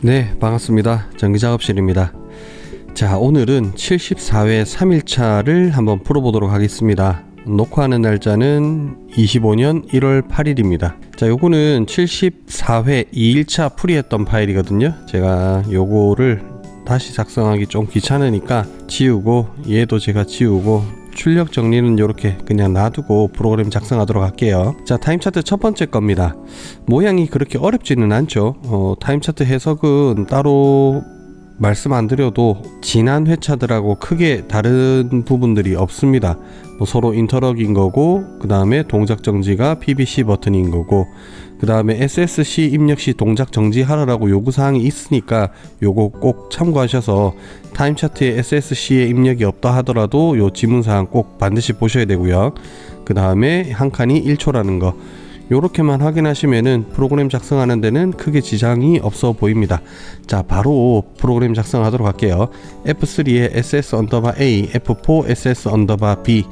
네, 반갑습니다. 전기작업실입니다. 자, 오늘은 74회 3일차를 한번 풀어보도록 하겠습니다. 녹화하는 날짜는 25년 1월 8일입니다. 자, 요거는 74회 2일차 풀이했던 파일이거든요. 제가 요거를 다시 작성하기 좀 귀찮으니까 지우고, 얘도 제가 지우고, 출력 정리는 이렇게 그냥 놔두고 프로그램 작성하도록 할게요. 자, 타임차트 첫 번째 겁니다. 모양이 그렇게 어렵지는 않죠. 타임차트 해석은 따로 말씀 안 드려도 지난 회차들하고 크게 다른 부분들이 없습니다. 서로 인터럭인 거고, 그 다음에 동작 정지가 PBC 버튼인 거고, 그 다음에 SSC 입력 시 동작 정지하라고 요구사항이 있으니까 요거 꼭 참고하셔서 타임 차트에 SSC에 입력이 없다 하더라도 요 지문사항 꼭 반드시 보셔야 되고요. 그 다음에 한 칸이 1초라는 거, 요렇게만 확인하시면은 프로그램 작성하는 데는 크게 지장이 없어 보입니다. 자, 바로 프로그램 작성하도록 할게요. F3에 SS_A, F4 SS_B,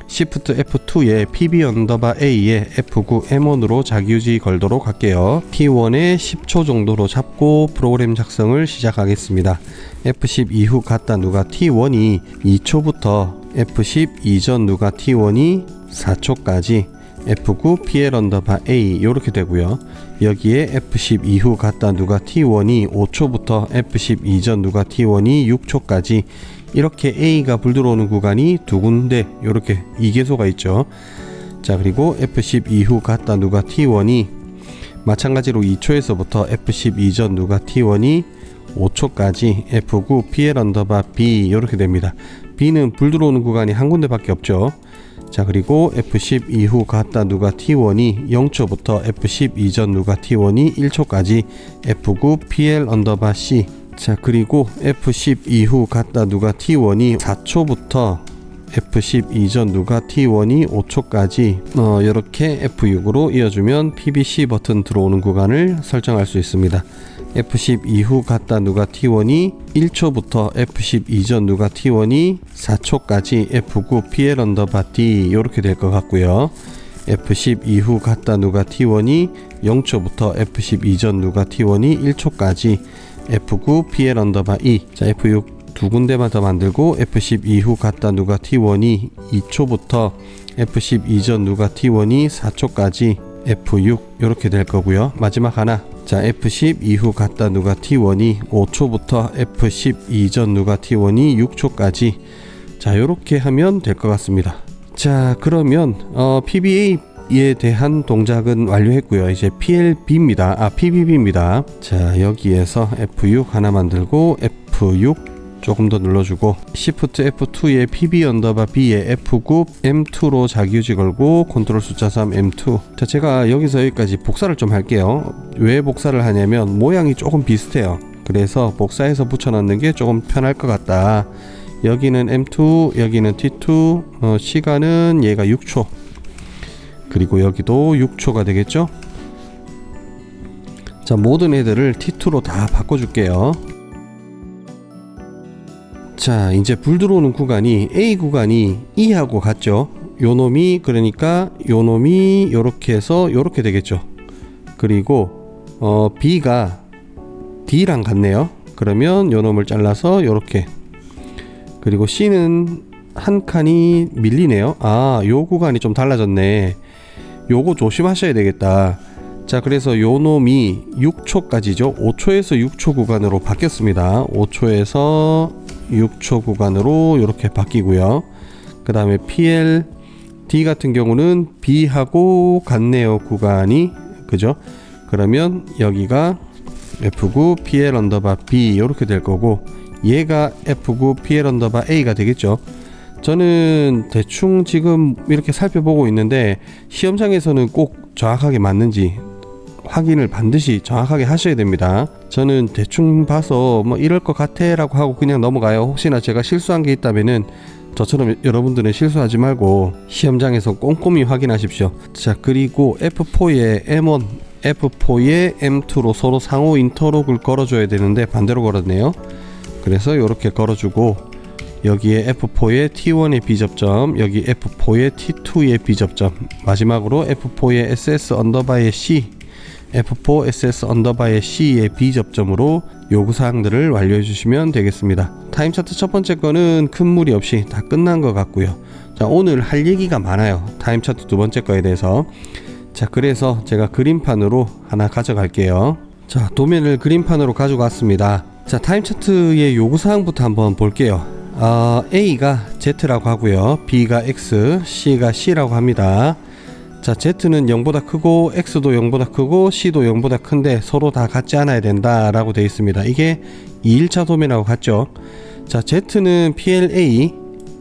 Shift F2에 PB_A에 F9 M1으로 자기유지 걸도록 할게요. T1에 10초 정도로 잡고 프로그램 작성을 시작하겠습니다. F10 이후 갔다 누가 T1이 2초부터 F10 이전 누가 T1이 4초까지 F9 PL_A 요렇게 되고요. 여기에 F10 이후 갔다 누가 T1이 5초부터 F10 이전 누가 T1이 6초까지 이렇게 A가 불 들어오는 구간이 두 군데 요렇게 2개소가 있죠. 자, 그리고 F10 이후 갔다 누가 T1이 마찬가지로 2초에서부터 F10 이전 누가 T1이 5초까지 F9 PL_B 요렇게 됩니다. B는 불 들어오는 구간이 한 군데밖에 없죠. 자, 그리고 F10 이후 갔다 누가 T1이 0초부터 F10 이전 누가 T1이 1초까지 F9 PL_C. 자, 그리고 F10 이후 갔다 누가 T1이 4초부터 F10 이전 누가 T1이 5초까지 이렇게 F6으로 이어주면 PBC 버튼 들어오는 구간을 설정할 수 있습니다. F10 이후 갔다 누가 T1이 1초부터 F10 이전 누가 T1이 4초까지 F9 PL_D 이렇게 될 것 같고요. F10 이후 갔다 누가 T1이 0초부터 F10 이전 누가 T1이 1초까지 F9 PL_E. 자, F6 두 군데만 더 만들고 F10 이후 갔다 누가 T1이 2초부터 F10 이전 누가 T1이 4초까지 F6 이렇게 될 거고요. 마지막 하나. 자, F10 이후 갔다 누가 T1이 5초부터 F10 이전 누가 T1이 6초까지 자, 요렇게 하면 될 것 같습니다. 자, 그러면 PBA에 대한 동작은 완료했고요. 이제 PLB입니다. PBB입니다. 자, 여기에서 F6 하나 만들고 F6 조금 더 눌러주고 Shift F2에 PB_B에 F9 M2로 자기유지 걸고 컨트롤 숫자 3 M2. 자, 제가 여기서 여기까지 복사를 좀 할게요. 왜 복사를 하냐면 모양이 조금 비슷해요. 그래서 복사해서 붙여넣는 게 조금 편할 것 같다. 여기는 M2, 여기는 T2, 시간은 얘가 6초, 그리고 여기도 6초가 되겠죠. 자, 모든 애들을 T2로 다 바꿔줄게요. 자, 이제 불 들어오는 구간이 A 구간이 E하고 같죠. 요놈이, 그러니까 요놈이 요렇게 해서 요렇게 되겠죠. 그리고 B가 D랑 같네요. 그러면 요놈을 잘라서 요렇게. 그리고 C는 한 칸이 밀리네요. 요 구간이 좀 달라졌네. 요거 조심하셔야 되겠다. 자, 그래서 요 놈이 6초까지죠. 5초에서 6초 구간으로 바뀌었습니다. 5초에서 6초 구간으로 이렇게 바뀌고요. 그 다음에 PLD 같은 경우는 B하고 같네요. 구간이, 그죠? 그러면 여기가 F9 PL_B 이렇게 될 거고, 얘가 F9 PL_A가 되겠죠. 저는 대충 지금 이렇게 살펴보고 있는데 시험장에서는 꼭 정확하게 맞는지 확인을 반드시 정확하게 하셔야 됩니다. 저는 대충 봐서 뭐 이럴 것 같아 라고 하고 그냥 넘어가요. 혹시나 제가 실수한 게 있다면은 저처럼 여러분들은 실수하지 말고 시험장에서 꼼꼼히 확인하십시오. 자, 그리고 F4에 M1, F4에 M2로 서로 상호 인터록을 걸어줘야 되는데 반대로 걸었네요. 그래서 이렇게 걸어주고, 여기에 F4의 T1의 B접점, 여기 F4의 T2의 B접점, 마지막으로 F4의 SS_C, F4 SS 언더바의 C의 B 접점으로 요구사항들을 완료해 주시면 되겠습니다. 타임차트 첫 번째 거는 큰 무리 없이 다 끝난 것 같고요. 자, 오늘 할 얘기가 많아요. 타임차트 두 번째 거에 대해서. 자, 그래서 제가 그림판으로 하나 가져갈게요. 자, 도면을 그림판으로 가져갔습니다. 자, 타임차트의 요구사항부터 한번 볼게요. A가 Z라고 하고요, B가 X, C가 C라고 합니다. 자, Z는 0보다 크고 X도 0보다 크고 C도 0보다 큰데 서로 다 같지 않아야 된다 라고 되어 있습니다. 이게 2일차 도면하고 같죠. 자, Z는 PLA,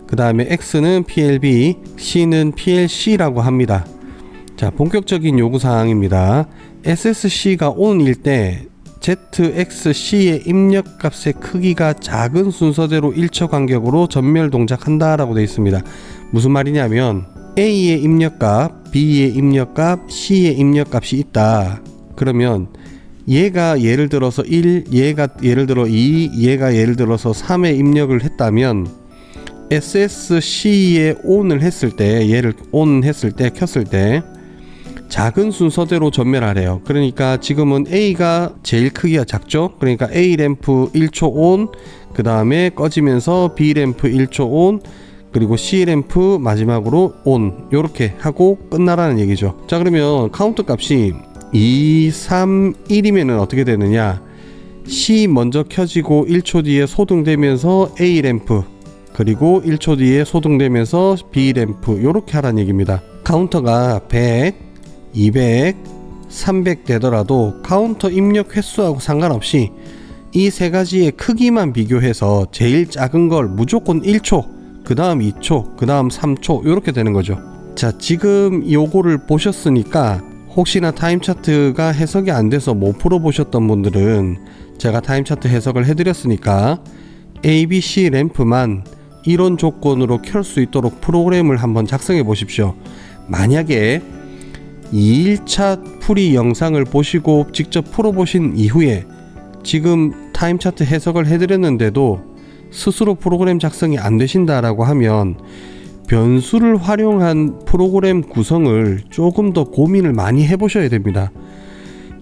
그 다음에 X는 PLB, C는 PLC라고 합니다. 자, 본격적인 요구사항입니다. SSC가 ON일 때 ZXC의 입력값의 크기가 작은 순서대로 일처 간격으로 전멸 동작한다 라고 되어 있습니다. 무슨 말이냐면 A의 입력값, B의 입력값, C의 입력값이 있다. 그러면 얘가 예를 들어서 1, 얘가 예를 들어 2, 얘가 예를 들어서 3의 입력을 했다면 SSC에 ON을 했을 때, 얘를 ON 했을 때, 켰을 때 작은 순서대로 전멸하래요. 그러니까 지금은 A가 제일 크기가 작죠. 그러니까 A 램프 1초 ON, 그 다음에 꺼지면서 B 램프 1초 ON, 그리고 C 램프 마지막으로 ON, 요렇게 하고 끝나라는 얘기죠. 자, 그러면 카운트 값이 2, 3, 1이면 어떻게 되느냐, C 먼저 켜지고 1초 뒤에 소등되면서 A 램프, 그리고 1초 뒤에 소등되면서 B 램프, 요렇게 하라는 얘기입니다. 카운터가 100, 200, 300 되더라도 카운터 입력 횟수하고 상관없이 이 세 가지의 크기만 비교해서 제일 작은 걸 무조건 1초, 그 다음 2초, 그 다음 3초, 요렇게 되는 거죠. 자, 지금 요거를 보셨으니까 혹시나 타임차트가 해석이 안 돼서 못 풀어보셨던 분들은 제가 타임차트 해석을 해드렸으니까 ABC 램프만 이런 조건으로 켤 수 있도록 프로그램을 한번 작성해 보십시오. 만약에 2일차 풀이 영상을 보시고 직접 풀어보신 이후에 지금 타임차트 해석을 해드렸는데도 스스로 프로그램 작성이 안 되신다라고 하면 변수를 활용한 프로그램 구성을 조금 더 고민을 많이 해보셔야 됩니다.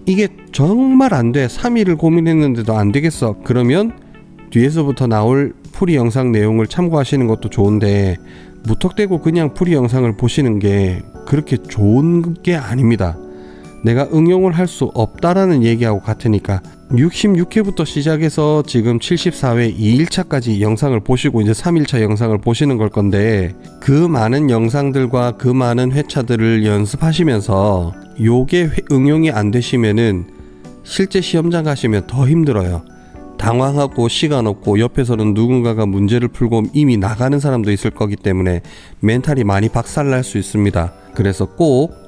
이게 정말 안 돼, 3일을 고민했는데도 안 되겠어, 그러면 뒤에서부터 나올 풀이 영상 내용을 참고하시는 것도 좋은데 무턱대고 그냥 풀이 영상을 보시는 게 그렇게 좋은 게 아닙니다. 내가 응용을 할 수 없다라는 얘기하고 같으니까 66회부터 시작해서 지금 74회 2일차까지 영상을 보시고 이제 3일차 영상을 보시는 걸 건데, 그 많은 영상들과 그 많은 회차들을 연습하시면서 요게 응용이 안 되시면은 실제 시험장 가시면 더 힘들어요. 당황하고 시간 없고 옆에서는 누군가가 문제를 풀고 이미 나가는 사람도 있을 거기 때문에 멘탈이 많이 박살날 수 있습니다. 그래서 꼭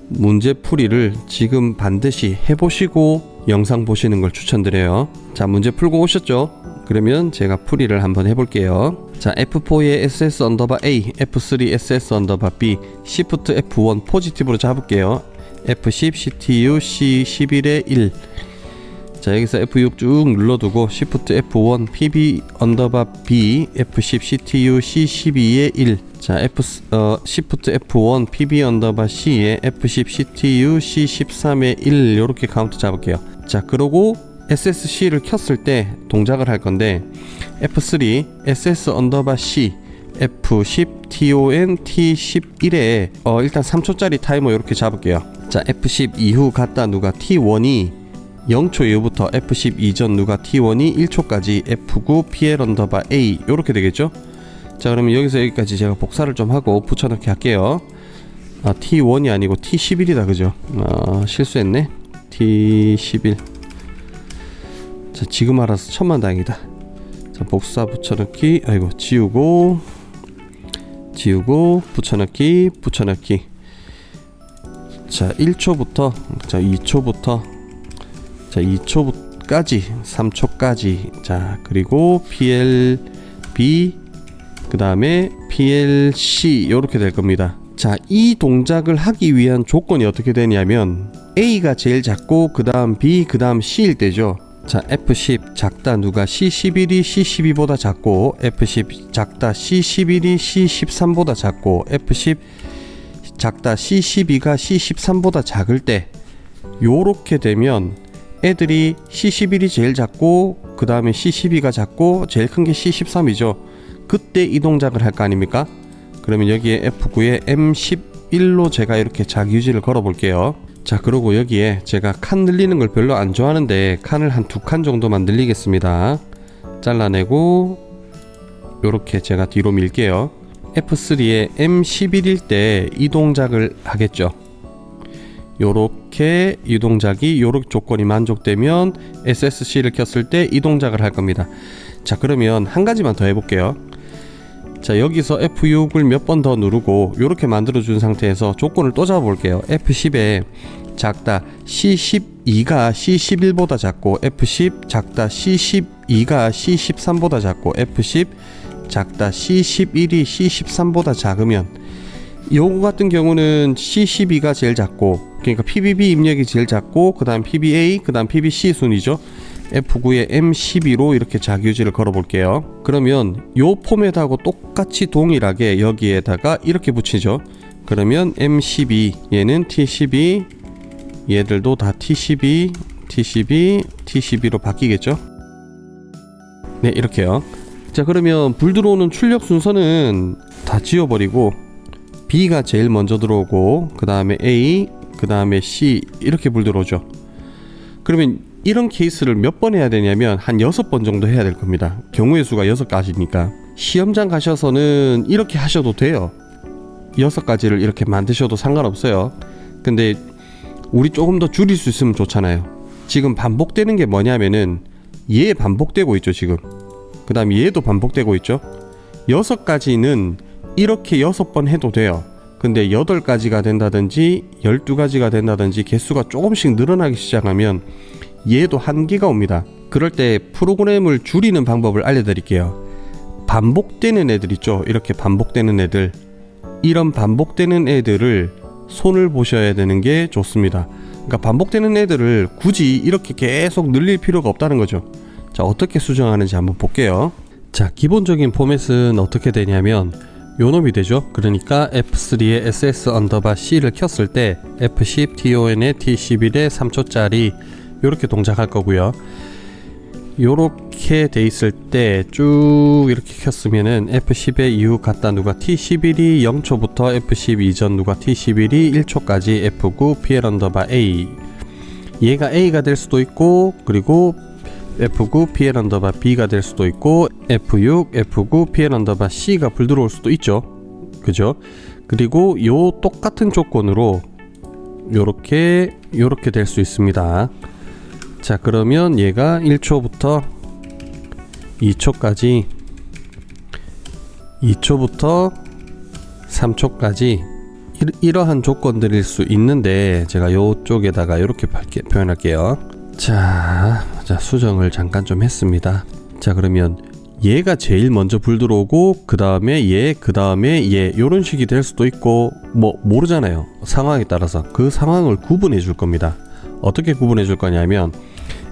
문제 풀이를 지금 반드시 해보시고 영상 보시는 걸 추천드려요. 자, 문제 풀고 오셨죠? 그러면 제가 풀이를 한번 해볼게요. 자, F4에 SS 언더바 A, F3 SS 언더바 B, Shift F1 포지티브로 잡을게요. F10 CTU C11에 1. 자, 여기서 F6 쭉 눌러두고 Shift F1 PB 언더바 B, F10 CTU C12에 1. 자, Shift F1 PB 언더바 C에 F10 CTU C13에 1, 요렇게 카운트 잡을게요. 자, 그러고 SSC를 켰을 때 동작을 할 건데 F3 SS 언더바 C, F10 TON T11에 일단 3초짜리 타이머 이렇게 잡을게요. 자, F10 이후 갔다 누가 T1이 0초 이후부터 F10 이전 누가 T1이 1초까지 F9 PL 언더바 A, 요렇게 되겠죠. 자, 그러면 여기서 여기까지 제가 복사를 좀 하고 붙여넣기 할게요. T1이 아니고 T11이다, 그죠? 실수했네. T11. 자, 지금 알아서 천만다행이다. 자, 복사 붙여넣기, 아이고, 지우고 붙여넣기. 자, 1초부터 자 2초부터 자 2초까지 3초까지. 자, 그리고 PLB, 그 다음에 PLC, 요렇게 될 겁니다. 자, 이 동작을 하기 위한 조건이 어떻게 되냐면 A가 제일 작고 그 다음 B, 그 다음 C일 때죠. 자, F10 작다 누가 C11이 C12보다 작고, F10 작다 C11이 C13보다 작고, F10 작다 C12가 C13보다 작을 때 요렇게 되면 애들이 C11이 제일 작고 그 다음에 C12가 작고 제일 큰 게 C13이죠. 그때 이 동작을 할 거 아닙니까? 그러면 여기에 F9에 M11로 제가 이렇게 자기유지를 걸어 볼게요. 자, 그리고 여기에 제가 칸 늘리는 걸 별로 안 좋아하는데 칸을 한 2칸 정도만 늘리겠습니다. 잘라내고 요렇게 제가 뒤로 밀게요. F3에 M11일 때 이 동작을 하겠죠. 요렇게 이 동작이 요렇게 조건이 만족되면 SSC를 켰을 때 이 동작을 할 겁니다. 자, 그러면 한 가지만 더 해볼게요. 자, 여기서 F6을 몇 번 더 누르고 요렇게 만들어 준 상태에서 조건을 또 잡아 볼게요. F10에 작다 C12가 C11보다 작고 F10 작다 C12가 C13보다 작고 F10 작다 C11이 C13보다 작으면 요거 같은 경우는 C12가 제일 작고, 그러니까 PBB 입력이 제일 작고 그 다음 PBA 그 다음 PBC 순이죠. F9에 M12로 이렇게 자기유지를 걸어 볼게요. 그러면 요 포맷하고 똑같이 동일하게 여기에다가 이렇게 붙이죠. 그러면 M12 얘는 T12 얘들도 다 T12 T12 T12로 바뀌겠죠. 네, 이렇게요. 자, 그러면 불 들어오는 출력 순서는 다 지워버리고 B가 제일 먼저 들어오고 그 다음에 A 그 다음에 C 이렇게 불 들어오죠. 그러면 이런 케이스를 몇 번 해야 되냐면 한 6번 정도 해야 될 겁니다. 경우의 수가 6가지니까 시험장 가셔서는 이렇게 하셔도 돼요. 6가지를 이렇게 만드셔도 상관없어요. 근데 우리 조금 더 줄일 수 있으면 좋잖아요. 지금 반복되는 게 뭐냐면은 얘 반복되고 있죠. 지금 그 다음 얘도 반복되고 있죠. 6가지는 이렇게 6번 해도 돼요. 근데 8가지가 된다든지 12가지가 된다든지 개수가 조금씩 늘어나기 시작하면 얘도 한계가 옵니다. 그럴 때 프로그램을 줄이는 방법을 알려드릴게요. 반복되는 애들 있죠. 이렇게 반복되는 애들, 이런 반복되는 애들을 손을 보셔야 되는 게 좋습니다. 그러니까 반복되는 애들을 굳이 이렇게 계속 늘릴 필요가 없다는 거죠. 자, 어떻게 수정하는지 한번 볼게요. 자, 기본적인 포맷은 어떻게 되냐면 요놈이 되죠. 그러니까 F3에 SS_C를 켰을 때 F10 TON에 T11에 3초짜리 요렇게 동작할 거고요. 요렇게 돼 있을 때 쭉 이렇게 켰으면은 F10에 이후 갖다 누가 T11이 0초부터 F10 이전 누가 T11이 1초까지 F9 PL_A, 얘가 A가 될 수도 있고, 그리고 F9 PL_B가 될 수도 있고, F6 F9 PL_C가 불 들어올 수도 있죠. 그죠? 그리고 요 똑같은 조건으로 요렇게 될 수 있습니다. 자, 그러면 얘가 1초부터 2초까지 2초부터 3초까지 이러한 조건들일 수 있는데 제가 요쪽에다가 이렇게 표현할게요. 자, 수정을 잠깐 좀 했습니다. 자, 그러면 얘가 제일 먼저 불 들어오고 그 다음에 얘 그 다음에 얘 요런 식이 될 수도 있고 뭐 모르잖아요. 상황에 따라서 그 상황을 구분해 줄 겁니다. 어떻게 구분해 줄 거냐면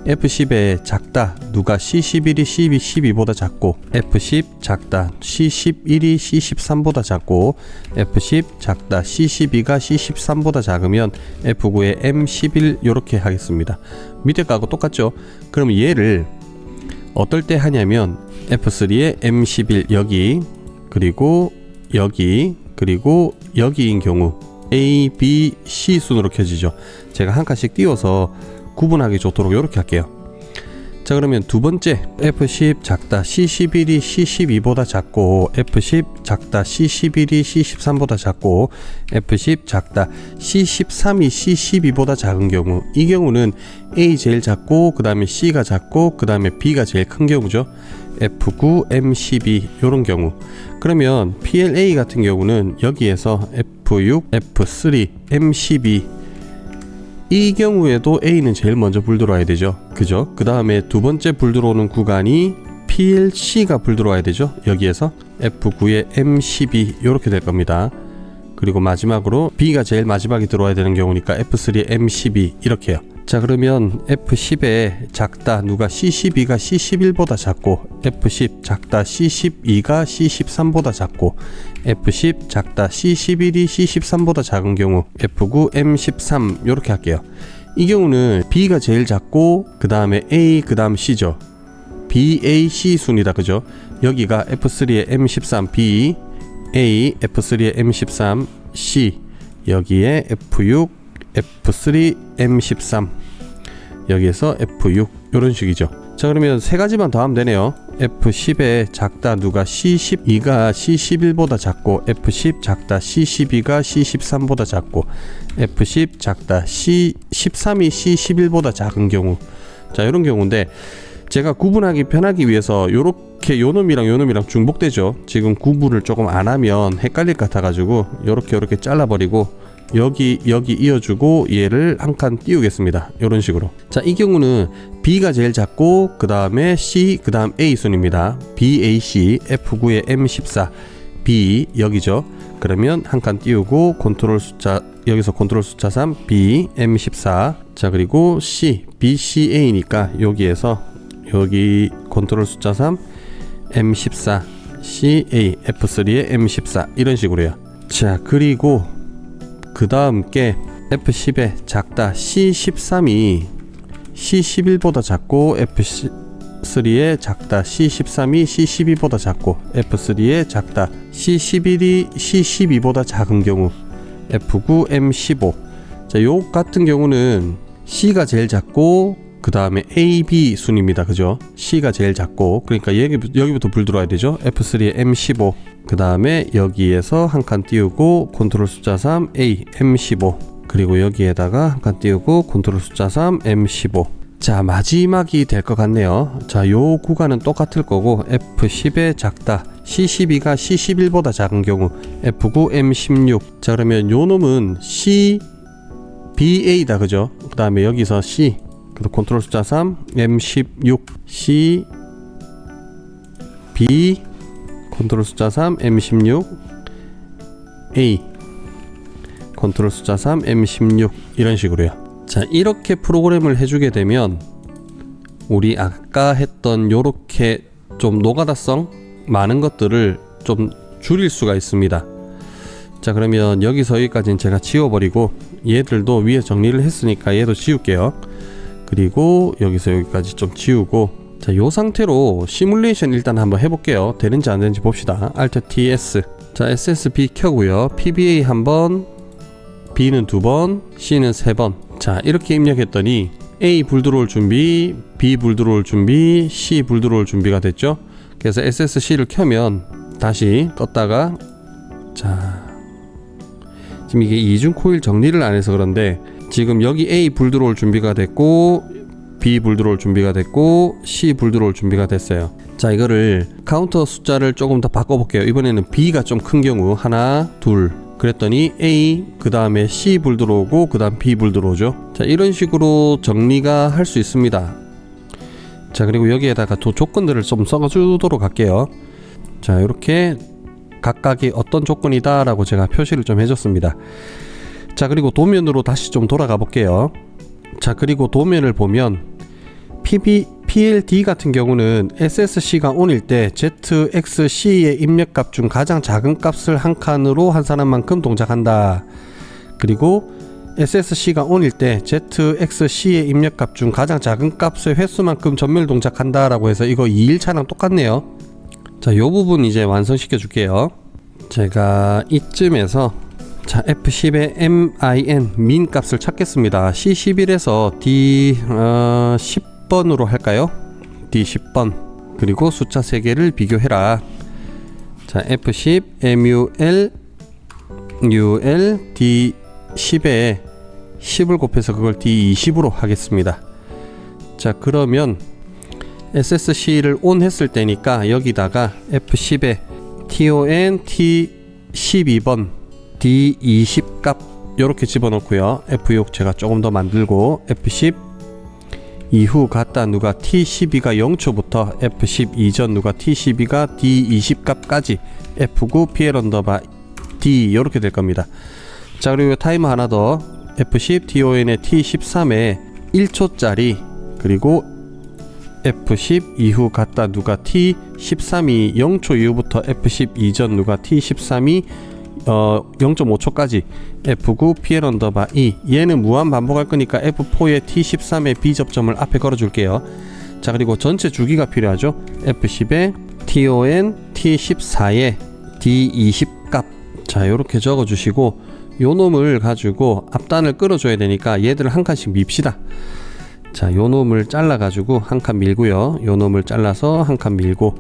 F10에 작다 누가 C11이 C12보다 작고, F10 작다 C11이 C13보다 작고, F10 작다 C12가 C13보다 작으면 F9에 M11 요렇게 하겠습니다. 밑에 거하고 똑같죠. 그럼 얘를 어떨 때 하냐면 F3에 M11 여기, 그리고 여기, 그리고 여기인 경우 A, B, C 순으로 켜지죠. 제가 한 칸씩 띄워서 구분하기 좋도록 이렇게 할게요. 자, 그러면 두 번째 F10 작다 C11이 C12보다 작고, F10 작다 C11이 C13보다 작고, F10 작다 C13이 C12보다 작은 경우, 이 경우는 A 제일 작고 그 다음에 C가 작고 그 다음에 B가 제일 큰 경우죠. F9 M12 요런 경우. 그러면 PLA 같은 경우는 여기에서 F6 F3 M12 이 경우에도 A는 제일 먼저 불 들어와야 되죠. 그죠? 그 다음에 두 번째 불 들어오는 구간이 PLC가 불 들어와야 되죠. 여기에서 F9에 M12 이렇게 될 겁니다. 그리고 마지막으로 B가 제일 마지막에 들어와야 되는 경우니까 F3에 M12 이렇게요. 자, 그러면 F10에 작다 누가 C12가 C11보다 작고, F10 작다 C12가 C13보다 작고, F10 작다 C11이 C13보다 작은 경우 F9 M13 이렇게 할게요. 이 경우는 B가 제일 작고 그 다음에 A 그 다음 C죠. BAC 순이다, 그죠? 여기가 F3의 M13 B, A, F3의 M13 C, 여기에 F6, F3, M13, 여기에서 F6, 이런 식이죠. 자, 그러면 세 가지만 더 하면 되네요. F10의 작다 누가 C12가 C11보다 작고, F10 작다 C12가 C13보다 작고, F10 작다 C13이 C11보다 작은 경우. 자, 이런 경우인데 제가 구분하기 편하기 위해서 요렇게 요놈이랑 요놈이랑 중복되죠. 지금 구분을 조금 안 하면 헷갈릴 것 같아가지고 요렇게 잘라버리고 여기 이어주고 얘를 한 칸 띄우겠습니다. 이런 식으로. 자, 이 경우는 B가 제일 작고 그 다음에 C 그 다음 A 순입니다. BAC F9의 M14 B 여기죠. 그러면 한 칸 띄우고 컨트롤 숫자, 여기서 컨트롤 숫자 3 B M14. 자, 그리고 C BCA니까 여기에서 여기 컨트롤 숫자 3 M14 CA F3의 M14 이런 식으로요. 자, 그리고 그 다음 게 F10의 작다 C13이 C11보다 작고, F3의 작다 C13이 C12보다 작고, F3의 작다 C11이 C12보다 작은 경우 F9 M15. 자, 요 같은 경우는 C가 제일 작고 그 다음에 A, B 순입니다. 그죠? C가 제일 작고, 그러니까 여기부터 불 들어와야 되죠. F3의 M15. 그 다음에 여기에서 한 칸 띄우고 컨트롤 숫자 3 A M15. 그리고 여기에다가 한 칸 띄우고 컨트롤 숫자 3 M15. 자, 마지막이 될 것 같네요. 자, 요 구간은 똑같을 거고 F10의 작다 C12가 C11보다 작은 경우 F9 M16. 자, 그러면 요 놈은 C BA다, 그죠? 그 다음에 여기서 C 컨트롤 숫자 3 M16 C B 컨트롤 숫자 3 M16 A 컨트롤 숫자 3 M16 이런 식으로요. 자, 이렇게 프로그램을 해주게 되면 우리 아까 했던 요렇게 좀 노가다성 많은 것들을 좀 줄일 수가 있습니다. 자, 그러면 여기서 여기까지는 제가 지워버리고 얘들도 위에 정리를 했으니까 얘도 지울게요. 그리고 여기서 여기까지 좀 지우고, 자, 요 상태로 시뮬레이션 일단 한번 해볼게요. 되는지 안 되는지 봅시다. Alt TS. 자, SSB 켜고요. PBA 한번, B는 2번, C는 3번. 자, 이렇게 입력했더니 A 불 들어올 준비, B 불 들어올 준비, C 불 들어올 준비가 됐죠. 그래서 SSC를 켜면 다시 떴다가, 자, 지금 이게 이중 코일 정리를 안 해서 그런데 지금 여기 A 불 들어올 준비가 됐고, B 불 들어올 준비가 됐고, C 불 들어올 준비가 됐어요. 자, 이거를 카운터 숫자를 조금 더 바꿔볼게요. 이번에는 B가 좀 큰 경우 하나, 둘. 그랬더니 A 그 다음에 C 불 들어오고 그 다음 B 불 들어오죠. 자, 이런 식으로 정리가 할 수 있습니다. 자, 그리고 여기에다가 또 조건들을 좀 써주도록 할게요. 자, 이렇게 각각이 어떤 조건이다 라고 제가 표시를 좀 해줬습니다. 자, 그리고 도면으로 다시 좀 돌아가 볼게요. 자, 그리고 도면을 보면 PLD 같은 경우는 SSC가 온일 때 ZXC의 입력값 중 가장 작은 값을 한 칸으로 한 사람만큼 동작한다. 그리고 SSC가 온일 때 ZXC의 입력값 중 가장 작은 값의 횟수만큼 전멸 동작한다 라고 해서 이거 2일차랑 똑같네요. 자, 요 부분 이제 완성시켜 줄게요. 제가 이쯤에서 자, F10의 MIN 민 값을 찾겠습니다. C11에서 D10번으로 할까요? D10번. 그리고 숫자 3개를 비교해라. 자, F10 MUL D10에 10을 곱해서 그걸 D20으로 하겠습니다. 자, 그러면 SSC를 ON 했을 때니까 여기다가 F10에 TON T12번 D20 값 요렇게 집어넣고요. F6 제가 조금 더 만들고 F10 이후 갔다 누가 T12가 0초부터 F10 이전 누가 T12가 D20 값까지 F9 PL 언더바 D 요렇게 될 겁니다. 자, 그리고 타이머 하나 더 F10 TON의 T13에 1초짜리 그리고 F10 이후 갔다 누가 T13이 0초 이후부터 F10 이전 누가 T13이 0.5초까지 F9 PL 언더바 E, 얘는 무한 반복할 거니까 F4에 T13의 B 접점을 앞에 걸어 줄게요. 자, 그리고 전체 주기가 필요하죠. F10에 TON T14에 D20 값, 자 요렇게 적어 주시고, 요 놈을 가지고 앞단을 끌어 줘야 되니까 얘들을 한 칸씩 밉시다. 자, 요 놈을 잘라 가지고 한 칸 밀고요, 요 놈을 잘라서 한 칸 밀고,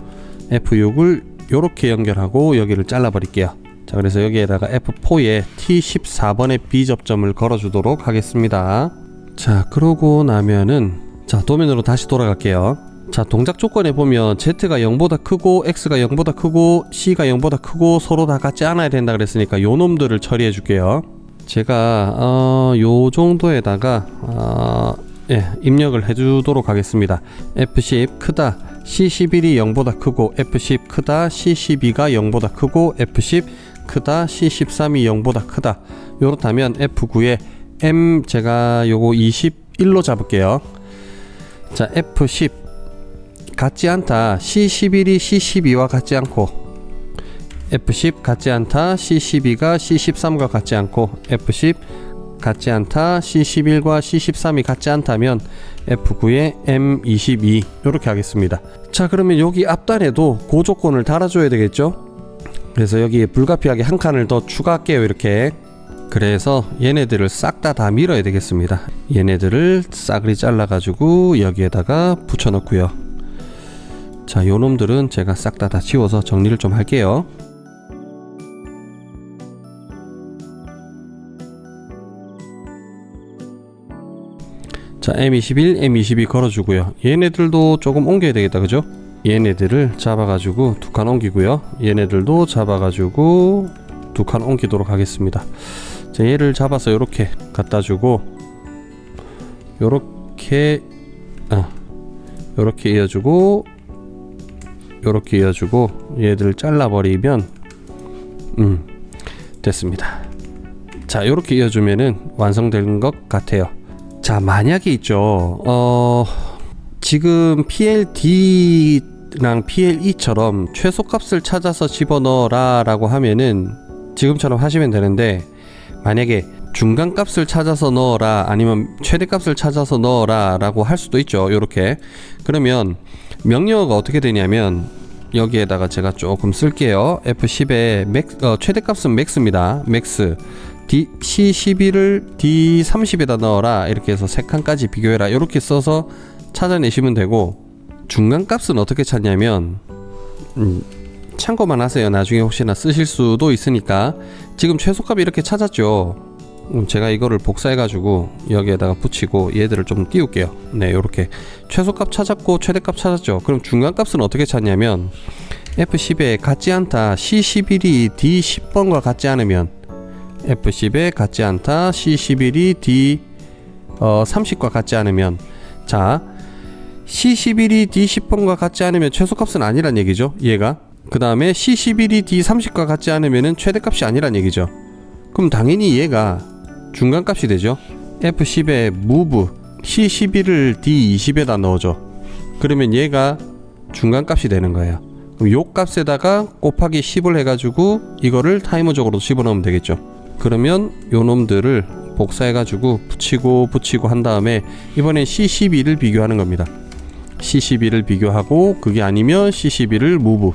F6을 요렇게 연결하고 여기를 잘라 버릴게요. 자, 그래서 여기에다가 F4에 T14번의 B 접점을 걸어 주도록 하겠습니다. 자, 그러고 나면은, 자, 도면으로 다시 돌아갈게요. 자, 동작 조건에 보면 Z가 0보다 크고 X가 0보다 크고 C가 0보다 크고 서로 다 같지 않아야 된다 그랬으니까 요 놈들을 처리해 줄게요. 제가 요 정도에다가 입력을 해 주도록 하겠습니다. F10 크다, C11이 0보다 크고 F10 크다, C12가 0보다 크고 F10 크다, C13이 0보다 크다. 요렇다면 F9에 M 제가 요거 21로 잡을게요. 자, F10 같지 않다, C11이 C12와 같지 않고, F10 같지 않다, C12가 C13과 같지 않고, F10 같지 않다, C11과 C13이 같지 않다면 F9에 M22 이렇게 하겠습니다. 자, 그러면 여기 앞단에도 그 조건을 달아줘야 되겠죠. 그래서 여기에 불가피하게 한 칸을 더 추가할게요. 이렇게. 그래서 얘네들을 싹 다 밀어야 되겠습니다. 얘네들을 싸그리 잘라 가지고 여기에다가 붙여 넣고요. 자, 요 놈들은 제가 싹 다 지워서 정리를 좀 할게요. 자, M21, M22 걸어주고요. 얘네들도 조금 옮겨야 되겠다, 그죠? 얘네들을 잡아가지고 두 칸 옮기고요. 얘네들도 잡아가지고 두 칸 옮기도록 하겠습니다. 자, 얘를 잡아서 요렇게 갖다주고, 요렇게 이어주고, 요렇게 이어주고, 얘들을 잘라버리면 됐습니다. 자, 요렇게 이어주면은 완성된 것 같아요. 자, 만약에 있죠, 지금 PLD랑 PLE처럼 최소값을 찾아서 집어넣어라 라고 하면은 지금처럼 하시면 되는데, 만약에 중간값을 찾아서 넣어라, 아니면 최대값을 찾아서 넣어라 라고 할 수도 있죠. 요렇게. 그러면 명령어가 어떻게 되냐면, 여기에다가 제가 조금 쓸게요. F10에 최대값은 max입니다. max. C11을 D30에다 넣어라, 이렇게 해서 세 칸까지 비교해라, 이렇게 써서 찾아내시면 되고, 중간값은 어떻게 찾냐면 참고만 하세요. 나중에 혹시나 쓰실 수도 있으니까. 지금 최소값이 이렇게 찾았죠. 제가 이거를 복사해 가지고 여기에다가 붙이고 얘들을 좀 띄울게요. 네, 요렇게 최소값 찾았고 최대값 찾았죠. 그럼 중간값은 어떻게 찾냐면, F10에 같지 않다, C11이 D10번과 같지 않으면, F10에 같지 않다, C11이 D30과 같지 않으면, 자, C11이 D10번과 같지 않으면 최소값은 아니란 얘기죠. 얘가. 그 다음에 C11이 D30과 같지 않으면 최대값이 아니란 얘기죠. 그럼 당연히 얘가 중간값이 되죠. F10에 move C11을 D20에다 넣어줘. 그러면 얘가 중간값이 되는 거예요. 그럼 요 값에다가 곱하기 10을 해가지고 이거를 타이머적으로 집어넣으면 되겠죠. 그러면 요 놈들을 복사해가지고 붙이고 한 다음에 이번엔 C12를 비교하는 겁니다. C12를 비교하고, 그게 아니면 C12를 move,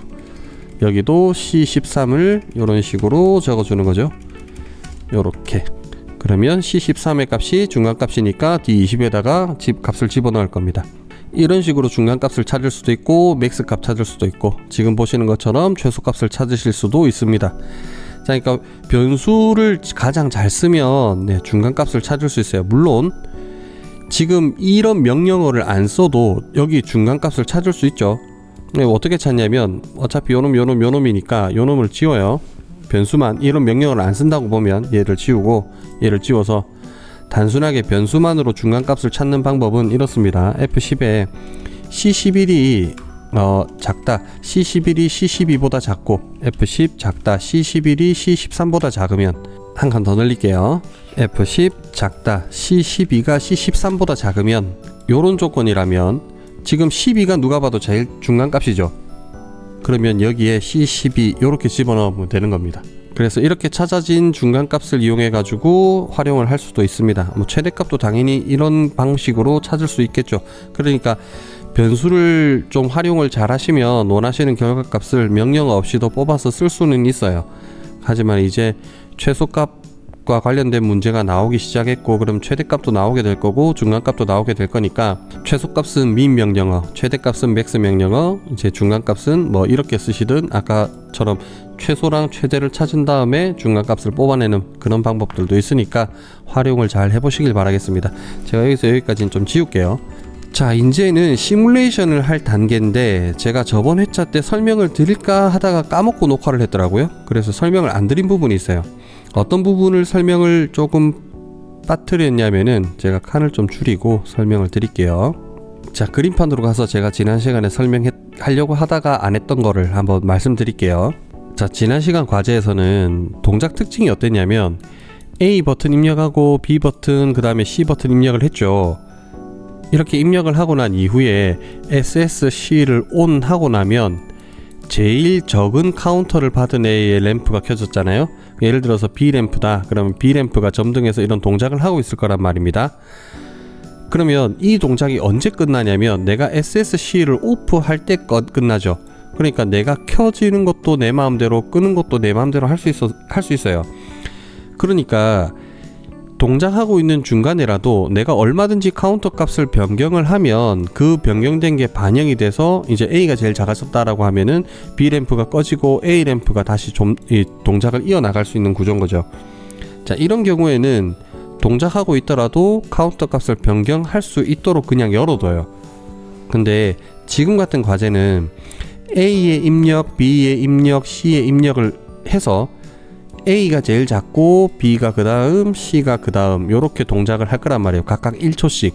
여기도 C13을 이런 식으로 적어주는 거죠. 요렇게. 그러면 C13의 값이 중간값이니까 D20에다가 값을 집어넣을 겁니다. 이런 식으로 중간값을 찾을 수도 있고 맥스값 찾을 수도 있고, 지금 보시는 것처럼 최소값을 찾으실 수도 있습니다. 자, 그러니까 변수를 가장 잘 쓰면 중간값을 찾을 수 있어요. 물론 지금 이런 명령어를 안 써도 여기 중간값을 찾을 수 있죠. 어떻게 찾냐면, 어차피 요놈이니까 요놈을 지워요. 변수만, 이런 명령어를 안 쓴다고 보면 얘를 지우고 얘를 지워서 단순하게 변수만으로 중간값을 찾는 방법은 이렇습니다. F10에 C11이 작다, C11이 C12보다 작고, F10 작다, C11이 C13보다 작으면, 한 칸 더 늘릴게요. F10 작다, C12가 C13보다 작으면, 요런 조건이라면 지금 12가 누가 봐도 제일 중간값이죠. 그러면 여기에 C12 요렇게 집어넣으면 되는 겁니다. 그래서 이렇게 찾아진 중간값을 이용해 가지고 활용을 할 수도 있습니다. 뭐 최대값도 당연히 이런 방식으로 찾을 수 있겠죠. 그러니까 변수를 좀 활용을 잘 하시면 원하시는 결과값을 명령어 없이도 뽑아서 쓸 수는 있어요. 하지만 이제 최소값과 관련된 문제가 나오기 시작했고, 그럼 최대값도 나오게 될 거고 중간값도 나오게 될 거니까 최소값은 min 명령어, 최대값은 max 명령어, 이제 중간값은 뭐 이렇게 쓰시든 아까처럼 최소랑 최대를 찾은 다음에 중간값을 뽑아내는 그런 방법들도 있으니까 활용을 잘 해보시길 바라겠습니다. 제가 여기까지는 좀 지울게요. 자, 이제는 시뮬레이션을 할 단계인데 제가 저번 회차 때 설명을 드릴까 하다가 까먹고 녹화를 했더라고요. 그래서 설명을 안 드린 부분이 있어요. 어떤 부분을 설명을 조금 빠뜨렸냐면은 제가 칸을 좀 줄이고 설명을 드릴게요. 자, 그림판으로 가서 제가 지난 시간에 설명하려고 하다가 안 했던 거를 한번 말씀드릴게요. 자, 지난 시간 과제에서는 동작 특징이 어땠냐면 A 버튼 입력하고 B 버튼 그 다음에 C 버튼 입력을 했죠. 이렇게 입력을 하고 난 이후에 SSC를 ON 하고 나면 제일 적은 카운터를 받은 A의 램프가 켜졌잖아요. 예를 들어서 B 램프다. 그러면 B 램프가 점등해서 이런 동작을 하고 있을 거란 말입니다. 그러면 이 동작이 언제 끝나냐면 내가 SSC를 오프 할 때 끝나죠. 그러니까 내가 켜지는 것도 내 마음대로 끄는 것도 내 마음대로 할 수 있어요. 그러니까 동작하고 있는 중간에라도 내가 얼마든지 카운터 값을 변경을 하면 그 변경된 게 반영이 돼서 이제 A가 제일 작아졌다라고 하면은 B 램프가 꺼지고 A 램프가 다시 좀 이 동작을 이어나갈 수 있는 구조인 거죠. 자, 이런 경우에는 동작하고 있더라도 카운터 값을 변경할 수 있도록 그냥 열어둬요. 근데 지금 같은 과제는 A의 입력, B의 입력, C의 입력을 해서 A가 제일 작고 B가 그 다음, C가 그 다음 요렇게 동작을 할 거란 말이에요. 각각 1초씩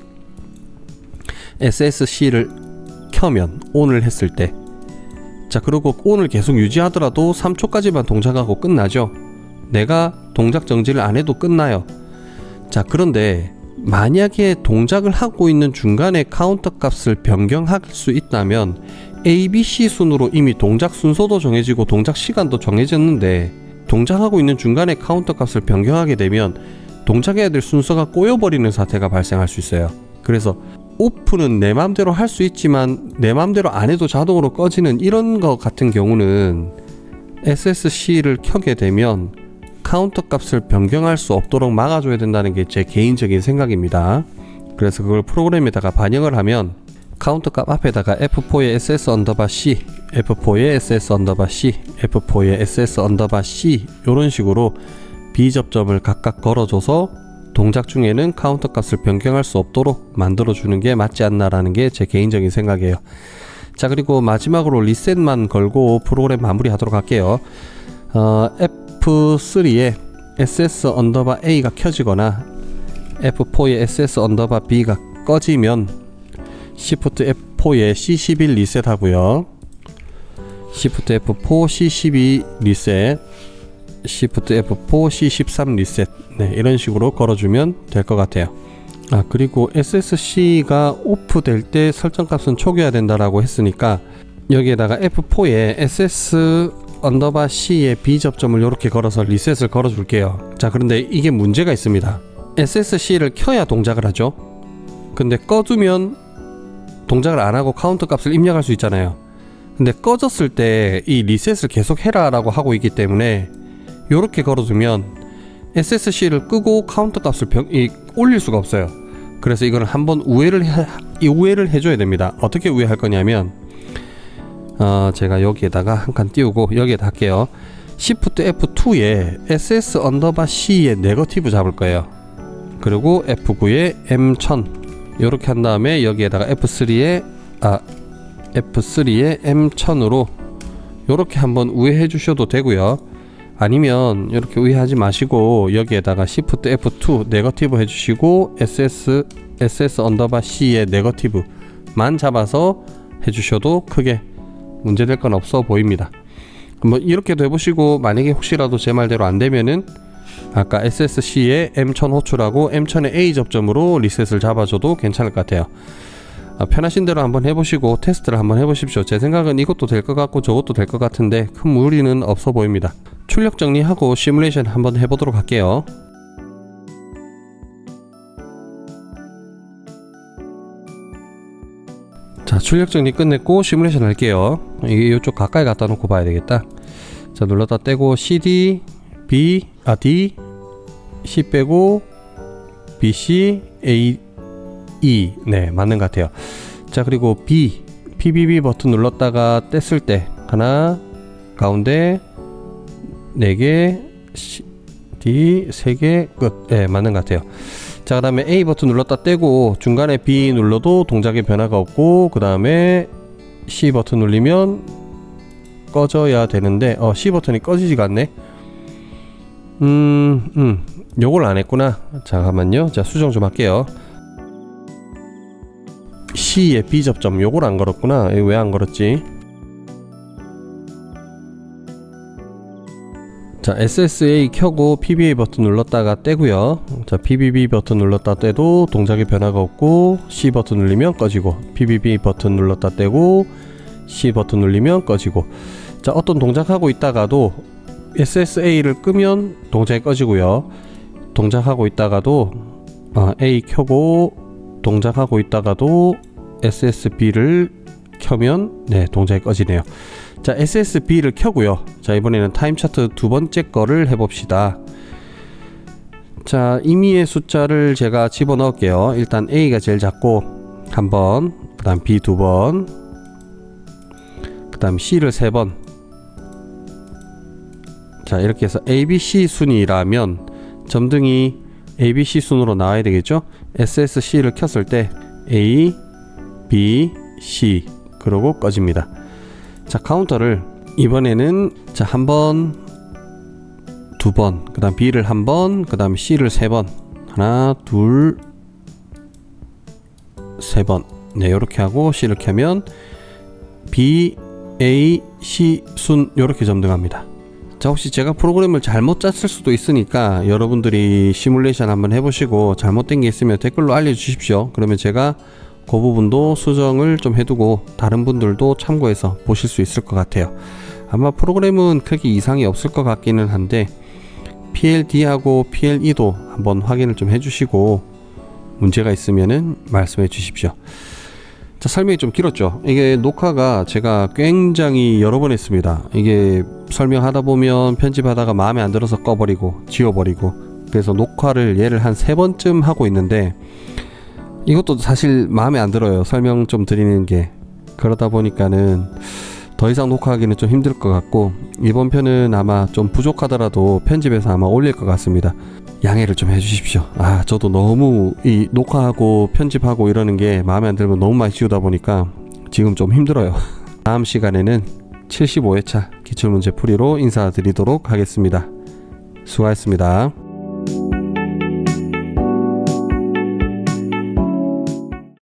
SSC를 켜면 ON을 했을 때. 자, 그리고 ON을 계속 유지하더라도 3초까지만 동작하고 끝나죠. 내가 동작 정지를 안 해도 끝나요. 자, 그런데 만약에 동작을 하고 있는 중간에 카운터 값을 변경할 수 있다면 A, B, C 순으로 이미 동작 순서도 정해지고 동작 시간도 정해졌는데 동작하고 있는 중간에 카운터 값을 변경하게 되면 동작해야 될 순서가 꼬여버리는 사태가 발생할 수 있어요. 그래서 오프는 내 맘대로 할 수 있지만 내 맘대로 안 해도 자동으로 꺼지는 이런 거 같은 경우는 SSC를 켜게 되면 카운터 값을 변경할 수 없도록 막아줘야 된다는 게 제 개인적인 생각입니다. 그래서 그걸 프로그램에다가 반영을 하면 카운터 값 앞에다가 F4의 SS 언더바 C, F4의 SS 언더바 C, F4의 SS 언더바 C 이런 식으로 비접점을 각각 걸어줘서 동작 중에는 카운터 값을 변경할 수 없도록 만들어주는 게 맞지 않나라는 게 제 개인적인 생각이에요. 자, 그리고 마지막으로 리셋만 걸고 프로그램 마무리하도록 할게요. F3에 SS 언더바 A가 켜지거나 F4의 SS 언더바 B가 꺼지면 Shift F4에 C11 리셋 하고요. Shift F4 C12 리셋, Shift F4 C13 리셋. 네, 이런 식으로 걸어주면 될 것 같아요. 아, 그리고 SSC가 오프 될 때 설정값은 초기화 된다라고 했으니까 여기에다가 F4에 SS 언더바 C의 B 접점을 이렇게 걸어서 리셋을 걸어 줄게요. 자, 그런데 이게 문제가 있습니다. SSC를 켜야 동작을 하죠. 근데 꺼두면 동작을 안 하고 카운터 값을 입력할 수 있잖아요. 근데 꺼졌을 때 이 리셋을 계속 해라 라고 하고 있기 때문에 요렇게 걸어두면 SSC를 끄고 카운터 값을 올릴 수가 없어요. 그래서 이거는 한번 우회를 해줘야 됩니다. 어떻게 우회할 거냐면 제가 여기에다가 한 칸 띄우고 여기에다 할게요. Shift F2에 SS 언더바 C의 네거티브 잡을 거예요. 그리고 F9에 M1000 이렇게 한 다음에 여기에다가 F3에 M1000으로 이렇게 한번 우회해 주셔도 되고요. 아니면 이렇게 우회하지 마시고 여기에다가 Shift F2 네거티브 해주시고 SS 언더바 C의 네거티브만 잡아서 해주셔도 크게 문제될 건 없어 보입니다. 뭐 이렇게도 해보시고 만약에 혹시라도 제 말대로 안 되면은 아까 SSC에 M1000 호출하고 M1000의 A 접점으로 리셋을 잡아줘도 괜찮을 것 같아요. 편하신 대로 한번 해보시고 테스트를 한번 해보십시오. 제 생각은 이것도 될 것 같고 저것도 될 것 같은데 큰 무리는 없어 보입니다. 출력 정리하고 시뮬레이션 한번 해보도록 할게요. 자, 출력 정리 끝냈고 시뮬레이션 할게요. 이게 이쪽 가까이 갖다 놓고 봐야 되겠다. 자, 눌렀다 떼고 CD, D, C 빼고 B, C, A, E. 네, 맞는 것 같아요. 자, 그리고 PBB 버튼 눌렀다가 뗐을 때 하나, 가운데 4개, D 3개, 끝. 네, 맞는 것 같아요. 자, 그 다음에 A 버튼 눌렀다 떼고 중간에 B 눌러도 동작의 변화가 없고, 그 다음에 C 버튼 눌리면 꺼져야 되는데 C 버튼이 꺼지지가 않네. 요걸 안 했구나. 잠깐만요. 자, 수정 좀 할게요. C의 B 접점 요걸 안 걸었구나. 왜 안 걸었지? 자, SSA 켜고 PBA 버튼 눌렀다가 떼고요. 자, PBB 버튼 눌렀다 떼도 동작의 변화가 없고, C 버튼 눌리면 꺼지고, PBB 버튼 눌렀다 떼고 C 버튼 눌리면 꺼지고. 자, 어떤 동작하고 있다가도 SSA를 끄면 동작이 꺼지고요. 동작하고 있다가도 A 켜고 동작하고 있다가도 SSB를 켜면 네, 동작이 꺼지네요. 자, SSB를 켜고요. 자, 이번에는 타임 차트 두 번째 거를 해봅시다. 자, 임의의 숫자를 제가 집어넣을게요. 일단 A가 제일 작고 한 번, 그 다음 B 두 번, 그 다음 C를 세 번. 자, 이렇게 해서 ABC 순이라면 점등이 ABC 순으로 나와야 되겠죠. SSC를 켰을 때 A, B, C 그러고 꺼집니다. 자, 카운터를 이번에는 자, 한 번, 두 번, 그 다음 B를 한 번, 그 다음 C를 세 번. 하나, 둘, 세 번. 네, 요렇게 하고 C를 켜면 B, A, C 순 요렇게 점등합니다. 자, 혹시 제가 프로그램을 잘못 짰을 수도 있으니까 여러분들이 시뮬레이션 한번 해보시고 잘못된 게 있으면 댓글로 알려주십시오. 그러면 제가 그 부분도 수정을 좀 해두고 다른 분들도 참고해서 보실 수 있을 것 같아요. 아마 프로그램은 크게 이상이 없을 것 같기는 한데 PLD하고 PLE도 한번 확인을 좀 해주시고 문제가 있으면은 말씀해 주십시오. 자, 설명이 좀 길었죠. 이게 녹화가 제가 굉장히 여러 번 했습니다. 이게 설명하다 보면 편집하다가 마음에 안 들어서 꺼버리고 지워버리고, 그래서 녹화를 얘를 한 3번쯤 하고 있는데 이것도 사실 마음에 안 들어요. 설명 좀 드리는 게. 그러다 보니까는 더 이상 녹화하기는 좀 힘들 것 같고, 이번 편은 아마 좀 부족하더라도 편집해서 아마 올릴 것 같습니다. 양해를 좀 해주십시오. 저도 너무 이 녹화하고 편집하고 이러는 게 마음에 안 들면 너무 많이 지우다 보니까 지금 좀 힘들어요. 다음 시간에는 75회차 기출문제 풀이로 인사드리도록 하겠습니다. 수고하셨습니다.